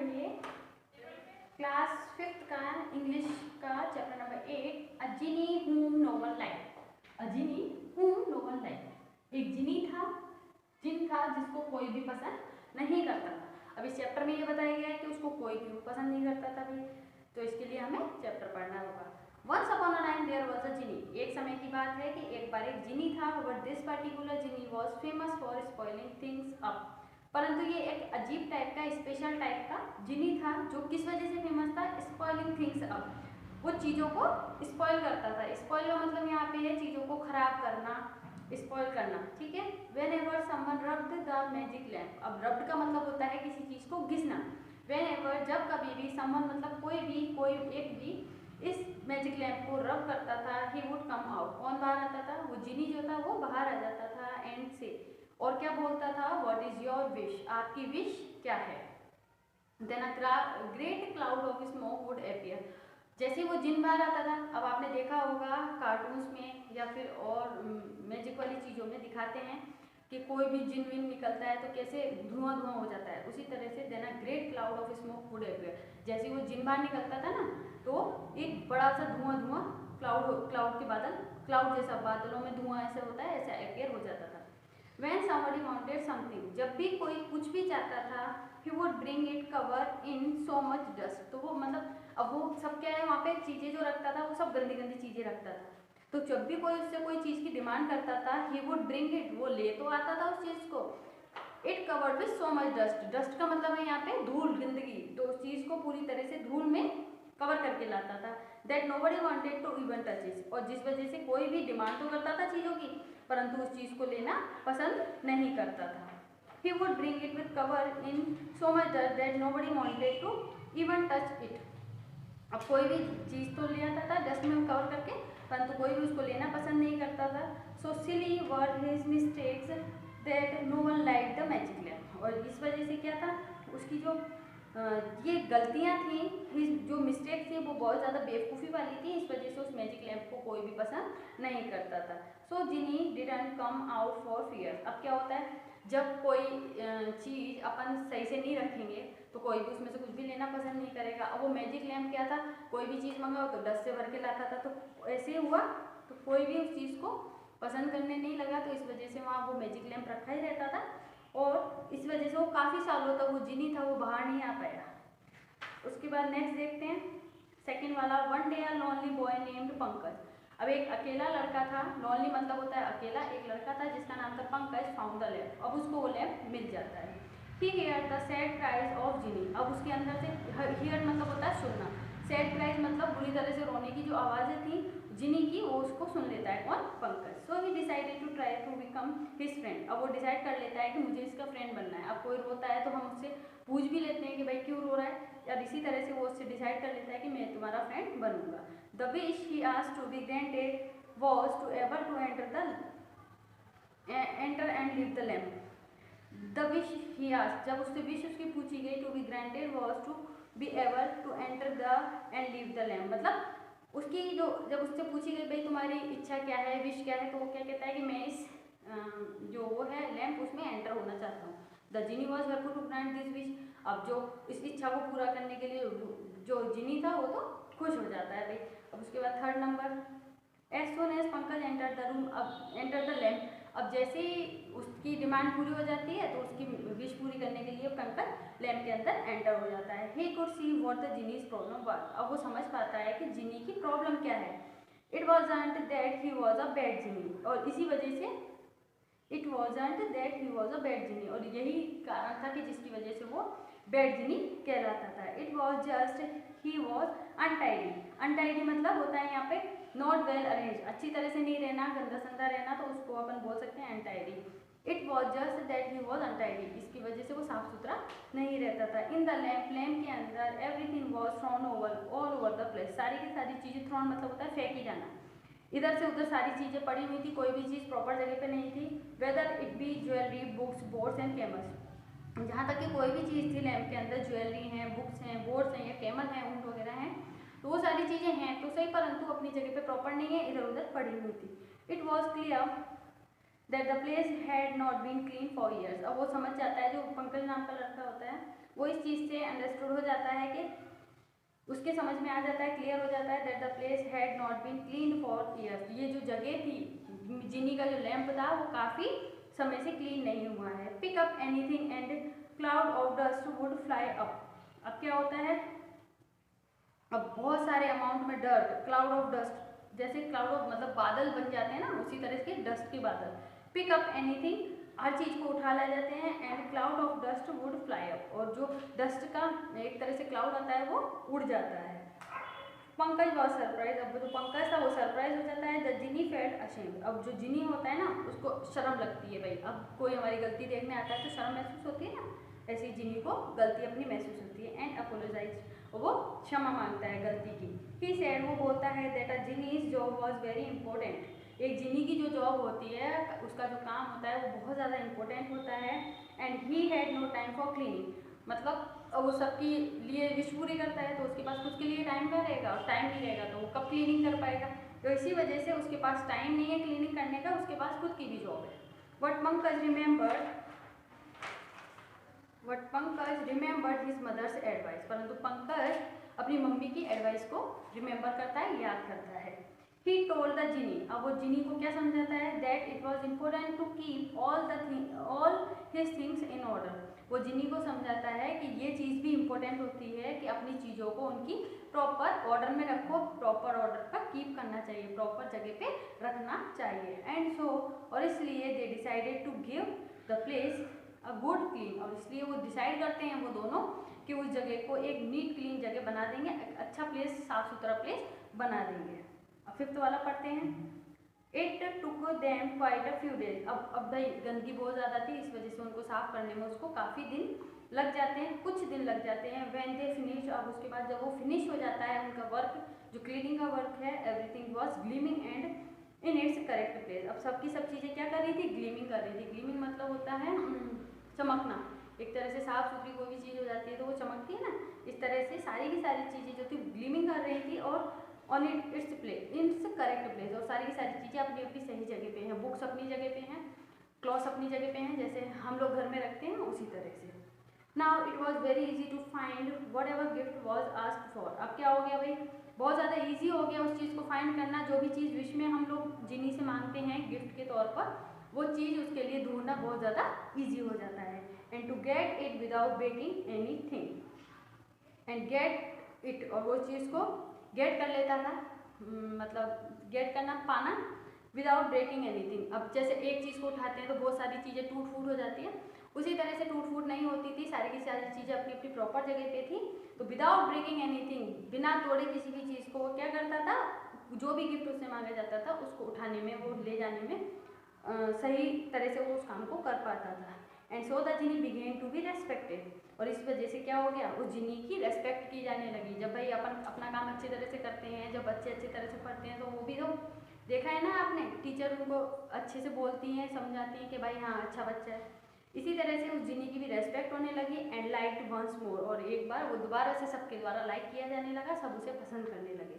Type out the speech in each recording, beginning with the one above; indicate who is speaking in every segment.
Speaker 1: पढ़िए class 5th का English का चैप्टर नंबर 8 अ जिनी whom no one liked। अ जिनी whom no one liked। एक genie था, जिन था जिसको कोई भी पसंद नहीं करता था। अब इस चैप्टर में ये बताया गया है कि उसको कोई क्यों पसंद नहीं करता था भी, तो इसके लिए हमें चैप्टर पढ़ना होगा। Once upon a time there was a genie. एक समय की बात है कि एक बार एक जिनी था, but this particular genie was famous for spoiling things up. परंतु ये एक अजीब टाइप का, स्पेशल टाइप का जिनी था जो किस वजह से फेमस था? Spoiling things up. वो चीज़ों को स्पॉइल करता था। स्पॉइल का मतलब यहाँ पे है चीज़ों को खराब करना, स्पॉइल करना, ठीक है। When ever someone rubbed the magic lamp. अब रब्ड का मतलब होता है किसी चीज़ को घिसना। वेन एवर जब कभी भी, समवन मतलब कोई भी, कोई एक भी इस मैजिक लैम्प को रब करता था, ही वुड कम आउट। कौन बाहर आता था? वो जिनी जो था वो बाहर आ जाता था एंड से, और क्या बोलता था? What is your wish? आपकी विश क्या है? Then a great cloud of smoke would appear. जैसे वो जिन बाहर आता था, अब आपने देखा होगा कार्टून्स में या फिर और मैजिक वाली चीज़ों में दिखाते हैं कि कोई भी जिन विन निकलता है तो कैसे धुआं धुआं हो जाता है, उसी तरह से then a great cloud of smoke would appear. जैसे वो जिन बाहर निकलता था ना, तो एक बड़ा सा धुआं धुआं क्लाउड के बादल, क्लाउड जैसा बादलों में धुआं ऐसे होता है, ऐसा अपीयर हो जाता था। When somebody wanted something, जब भी कोई कुछ भी चाहता था, he would bring it covered in so much dust। तो वो मतलब अब वो सब क्या है, वहाँ पे चीज़ें जो रखता था वो सब गंदी गंदी चीज़ें रखता था। तो जब भी कोई उससे कोई चीज़ की डिमांड करता था, he would bring it, वो ले तो आता था उस चीज़ को, it covered with so much dust। Dust का मतलब है यहाँ पे धूल, गंदगी, तो उस चीज़ को पूरी तरह से धूल में कवर करके लाता था। That nobody wanted to even touch it, और जिस वजह से कोई भी डिमांड तो करता था चीज़ों की, परंतु उस चीज़ को लेना पसंद नहीं करता था। He would bring it with cover in so much dust that nobody wanted to even touch it। अब कोई भी चीज़ तो ले आता था डस्ट में कवर करके, परंतु कोई भी उसको लेना पसंद नहीं करता था। So silly were his mistakes that no one liked the magic lamp। और इस वजह से क्या था, उसकी जो ये गलतियाँ थी, जो मिस्टेक थी वो बहुत ज़्यादा बेवकूफ़ी वाली थी, इस वजह से उस मैजिक लैम्प को कोई भी पसंद नहीं करता था। So genie didn't come out for fear. अब क्या होता है, जब कोई चीज़ अपन सही से नहीं रखेंगे तो कोई भी उसमें से कुछ भी लेना पसंद नहीं करेगा। अब वो मैजिक लैम्प क्या था, कोई भी चीज़ मंगाओ तो डस्ट से भर के लाता था, तो ऐसे हुआ तो कोई भी उस चीज़ को पसंद करने नहीं लगा, तो इस वजह से वहाँ वो मैजिक लैम्प रखा ही रहता था, और इस वजह से वो काफ़ी सालों तक वो जिनी था वो बाहर नहीं आ पाया। उसके बाद नेक्स्ट देखते हैं सेकंड वाला। वन डे अ लॉनली बॉय नेम्ड पंकज। अब एक अकेला लड़का था, लॉनली मतलब होता है अकेला, एक लड़का था जिसका नाम था पंकज, फाउंड द लैम्प। अब उसको वो लैम्प मिल जाता है। He hear the sad cries of genie. अब उसके अंदर से हियर मतलब होता है सुनना, सैड क्राइज मतलब बुरी तरह से रोने की जो आवाज़ें थी जिनी की, वो उसको सुन लेता है। कौन? Pankaj. So he decided to try to become his friend. अब वो डिसाइड कर लेता है कि मुझे इसका फ्रेंड बनना है। अब कोई रोता है तो हम उससे पूछ भी लेते हैं कि भाई क्यों रो रहा है, या इसी तरह से वो उससे डिसाइड कर लेता है कि मैं तुम्हारा फ्रेंड बनूंगा। The wish he asked to be granted was to able to enter and leave the lamp. The wish he asked, जब उससे विश उसकी पूछी गई, to be granted was to be able to enter the and leave the lamp, मतलब उसकी जो जब उससे पूछी गई भाई तुम्हारी इच्छा क्या है, विश क्या है, तो वो क्या कहता है कि मैं इस जो वो है लैम्प उसमें एंटर होना चाहता हूँ। The genie was helpful to grant this wish. अब जो इस इच्छा को पूरा करने के लिए जो जिनी था वो तो खुश हो जाता है भाई। अब उसके बाद third number, as soon as Pankaj enter the room, अब एंटर द लैम्प। अब जैसे ही उसकी डिमांड पूरी हो जाती है तो उसकी विश पूरी करने के लिए पंकज लैम्प के अंदर एंटर हो जाता है। He could see what the genie's problem was. अब वो समझ पाता है कि जिनी की प्रॉब्लम क्या है। It wasn't that he was a bad genie, और इसी वजह से it wasn't that he was a bad genie, और यही कारण था कि जिसकी वजह से वो बैड जिनी कहलाता था। It was just he was untidy. Untidy मतलब होता है यहाँ पे नॉट वेल अरेंज, अच्छी तरह से नहीं रहना, गंदा संदा रहना, तो उसको अपन बोल सकते हैं untidy. It was just that he was untidy, इसकी वजह से वो साफ सुथरा नहीं रहता था। इन द लैम्प, लैम्प के अंदर everything was throne over all over the place. सारी की सारी चीज़ें, थ्रोन मतलब होता है फेंकी जाना, इधर से उधर सारी चीज़ें पड़ी हुई थी, कोई भी चीज़ प्रॉपर जगह पे नहीं थी। Whether it be jewellery, books, boards and camels, जहाँ तक कि कोई भी चीज़ थी लैम्प के अंदर, ज्वेलरी हैं, बुक्स हैं, बोर्ड्स हैं या कैमल हैं, ऊँट वगैरह हैं, तो वो सारी चीज़ें हैं तो सही, परंतु अपनी जगह पे प्रॉपर नहीं है, इधर उधर पड़ी हुई थी। It was clear that the place had not been clean for years. अब वो समझ जाता है, जो पंकज नाम का लड़का होता है वो इस चीज़ से अंडरस्टूड हो जाता है कि उसके समझ में आ जाता है, क्लियर हो जाता है that the place had not been clean for years. ये जो जगह थी, जिनी का जो लैंप था वो काफ़ी समय से क्लीन नहीं हुआ है। Pick up anything and cloud of dust would fly up. अब क्या होता है, अब बहुत सारे अमाउंट में डस्ट, क्लाउड ऑफ डस्ट, जैसे क्लाउड ऑफ मतलब बादल बन जाते हैं ना, उसी तरह के डस्ट के बादल। पिक अप एनीथिंग, हर चीज़ को उठा ला जाते हैं, and cloud of dust would fly up, और जो डस्ट का एक तरह से क्लाउड आता है वो उड़ जाता है। पंकज वॉज सरप्राइज, अब जो पंकज था वो सरप्राइज हो जाता है। द जिनी फेल्ट अशेम्ड, अब जो जिनी होता है ना उसको शर्म लगती है, भाई अब कोई हमारी गलती देखने आता है तो शर्म महसूस होती है ना, ऐसी जिनी को गलती अपनी महसूस होती है। एंड अपोलोजाइज, वो क्षमा मांगता है गलती की। ही सेड, वो बोलता है that a genie's job was very important, एक जिनी की जो जॉब होती है, उसका जो काम होता है वो बहुत ज़्यादा इंपॉर्टेंट होता है। And he had no time for cleaning, मतलब वो सबके लिए विश पूरी करता है तो उसके पास खुद के लिए टाइम क्या रहेगा, और टाइम नहीं रहेगा तो वो कब क्लीनिंग कर पाएगा। तो इसी वजह से उसके पास टाइम नहीं है क्लीनिंग करने का, उसके पास खुद की भी जॉब है। But Pankaj remembered his mother's advice, परंतु पंकज अपनी मम्मी की एडवाइस को रिमेंबर करता है, याद करता है। ही टोल्ड द जिनी, अब वो जिनी को क्या समझाता है, that it was important to keep all his things in order, वो जिनी को समझाता है कि ये चीज़ भी इम्पोर्टेंट होती है कि अपनी चीज़ों को उनकी प्रॉपर ऑर्डर में रखो, प्रॉपर ऑर्डर पर कीप करना चाहिए, प्रॉपर जगह पे रखना चाहिए। एंड सो, और इसलिए they decided to give the place a good clean, और इसलिए वो डिसाइड करते हैं वो दोनों कि उस जगह को एक नीट क्लीन जगह बना देंगे, अच्छा प्लेस, साफ सुथरा प्लेस बना देंगे। अब फिफ्थ वाला पढ़ते हैं। It took them quite a few days, अब भाई गंदगी बहुत ज़्यादा थी, इस वजह से उनको साफ करने में उसको काफ़ी दिन लग जाते हैं, कुछ दिन लग जाते हैं। व्हेन दे फिनिश, अब उसके बाद जब वो फिनिश हो जाता है उनका वर्क, जो क्लीनिंग का वर्क है, everything was gleaming and in its correct place, अब सबकी सब चीज़ें क्या कर रही थी, ग्लीमिंग कर रही थी। ग्लीमिंग मतलब होता है चमकना, एक तरह से साफ सुथरी कोई भी चीज़ हो जाती है तो वो चमकती है ना, इस तरह से सारी की सारी चीज़ें जो थी ग्लीमिंग कर रही थी, और on its place, it's correct place, और सारी की सारी चीज़ें अपनी अपनी सही जगह पे हैं। बुक्स अपनी जगह पे हैं, क्लॉथ्स अपनी जगह पे हैं, जैसे हम लोग घर में रखते हैं उसी तरह से। Now it was very easy to find whatever gift was asked for, अब क्या हो गया भाई, बहुत ज़्यादा ईजी हो गया उस चीज़ को फाइंड करना, जो भी चीज़ विश में हम लोग जिनी से मांगते हैं गिफ्ट के तौर पर, वो चीज़ उसके लिए ढूंढना बहुत ज़्यादा ईजी हो जाता है। And to get it without breaking anything, and get it, और वो चीज़ को गेट कर लेता था, मतलब गेट करना, पाना, विदाउट ब्रेकिंग एनीथिंग। अब जैसे एक चीज़ को उठाते हैं तो बहुत सारी चीज़ें टूट फूट हो जाती है, उसी तरह से टूट फूट नहीं होती थी, सारी की सारी चीज़ें अपनी अपनी प्रॉपर जगह पे थी। तो विदाउट ब्रेकिंग एनीथिंग, बिना तोड़े किसी भी चीज़ को वो क्या करता था, जो भी गिफ्ट उससे मांगा जाता था उसको उठाने में, वो ले जाने में सही तरह से वो उस काम को कर पाता था। And so the genie began to be respected, और इस वजह से क्या हो गया, उस जिनी की रेस्पेक्ट की जाने लगी। जब भाई अपन अपना काम अच्छी तरह से करते हैं, जब बच्चे अच्छी तरह से पढ़ते हैं, तो वो भी तो देखा है ना आपने, टीचर उनको अच्छे से बोलती हैं, समझाती हैं कि भाई हाँ अच्छा बच्चा है। इसी तरह से उस जिनी की भी रेस्पेक्ट होने लगी। एंड लाइक्ड वंस मोर, और एक बार वो दोबारा से सबके द्वारा लाइक किया जाने लगा, सब उसे पसंद करने लगे।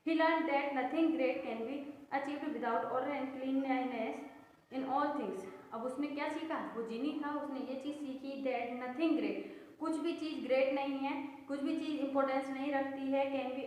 Speaker 1: He learn that nothing great can be achieved without order and cleanliness in all things. अब उसने क्या सीखा, वो जिनी था, उसने ये चीज़ सीखी दैट नथिंग ग्रेट, कुछ भी चीज़ ग्रेट नहीं है, कुछ भी चीज़ इंपॉर्टेंस नहीं रखती है, कैन बी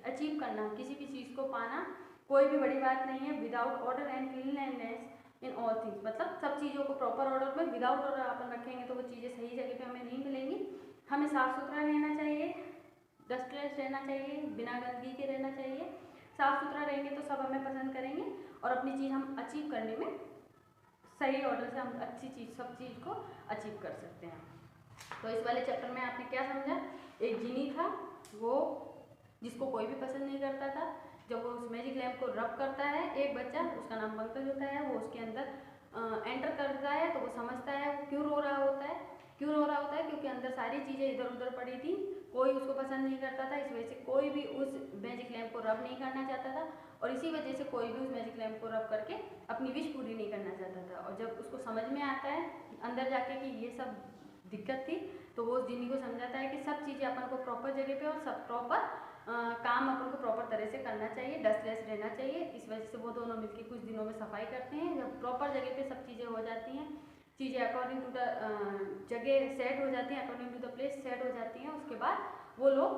Speaker 1: अचीव करना, किसी भी चीज़ को पाना कोई भी बड़ी बात नहीं है, without order and cleanliness in all things, मतलब सब चीज़ों को प्रॉपर ऑर्डर में, विदाउट ऑर्डर अपन रखेंगे तो वो चीज़ें सही जगह पे हमें नहीं मिलेंगी। हमें साफ़ सुथरा रहना चाहिए, डस्टलेस रहना चाहिए, बिना गंदगी के रहना चाहिए, साफ़ सुथरा रहेंगे तो सब हमें पसंद करेंगे, और अपनी चीज़ हम अचीव करने में सही ऑर्डर से हम अच्छी चीज़, सब चीज़ को अचीव कर सकते हैं। तो इस वाले चैप्टर में आपने क्या समझा, एक जिनी था वो जिसको कोई भी पसंद नहीं करता था, जब वो उस मैजिक लैम्प को रब करता है, एक बच्चा, उसका नाम पंकज होता है, वो उसके अंदर एंटर करता है, तो वो समझता है वो क्यों रो रहा होता है, क्यों रो रहा होता है, क्योंकि अंदर सारी चीज़ें इधर उधर पड़ी थी, कोई उसको पसंद नहीं करता था, इस वजह से कोई भी उस मैजिक लैम्प को रब नहीं करना चाहता था, और इसी वजह से कोई भी उस मैजिक लैम्प को रब करके अपनी विश पूरी नहीं करना चाहता था। और जब उसको समझ में आता है अंदर जाके कि ये सब दिक्कत थी, तो वो जिनी को समझाता है कि सब चीज़ें अपन को प्रॉपर जगह पे और सब प्रॉपर काम अपन को प्रॉपर तरह से करना चाहिए, डस्टलेस रहना चाहिए। इस वजह से वो दोनों मिलकर कुछ दिनों में सफाई करते हैं, जब प्रॉपर जगह पे सब चीज़ें हो जाती हैं, चीज़ें अकॉर्डिंग टू द जगह सेट हो जाती हैं, according to the place set हो जाती हैं। उसके बाद वो लोग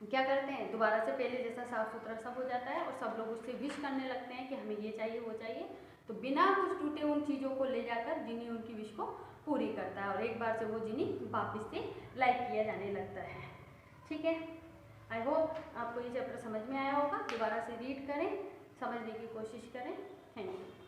Speaker 1: क्या करते हैं, दोबारा से पहले जैसा साफ सुथरा सब हो जाता है और सब लोग उससे विश करने लगते हैं कि हमें ये चाहिए वो चाहिए। तो बिना कुछ टूटे उन चीज़ों को ले जाकर जिनी उनकी विश को पूरी करता है और एक बार से वो जिनी वापस से लाइक किया जाने लगता है। ठीक है, आई होप आपको ये चैप्टर समझ में आया होगा। दोबारा से रीड करें, समझने की कोशिश करें। Thank you.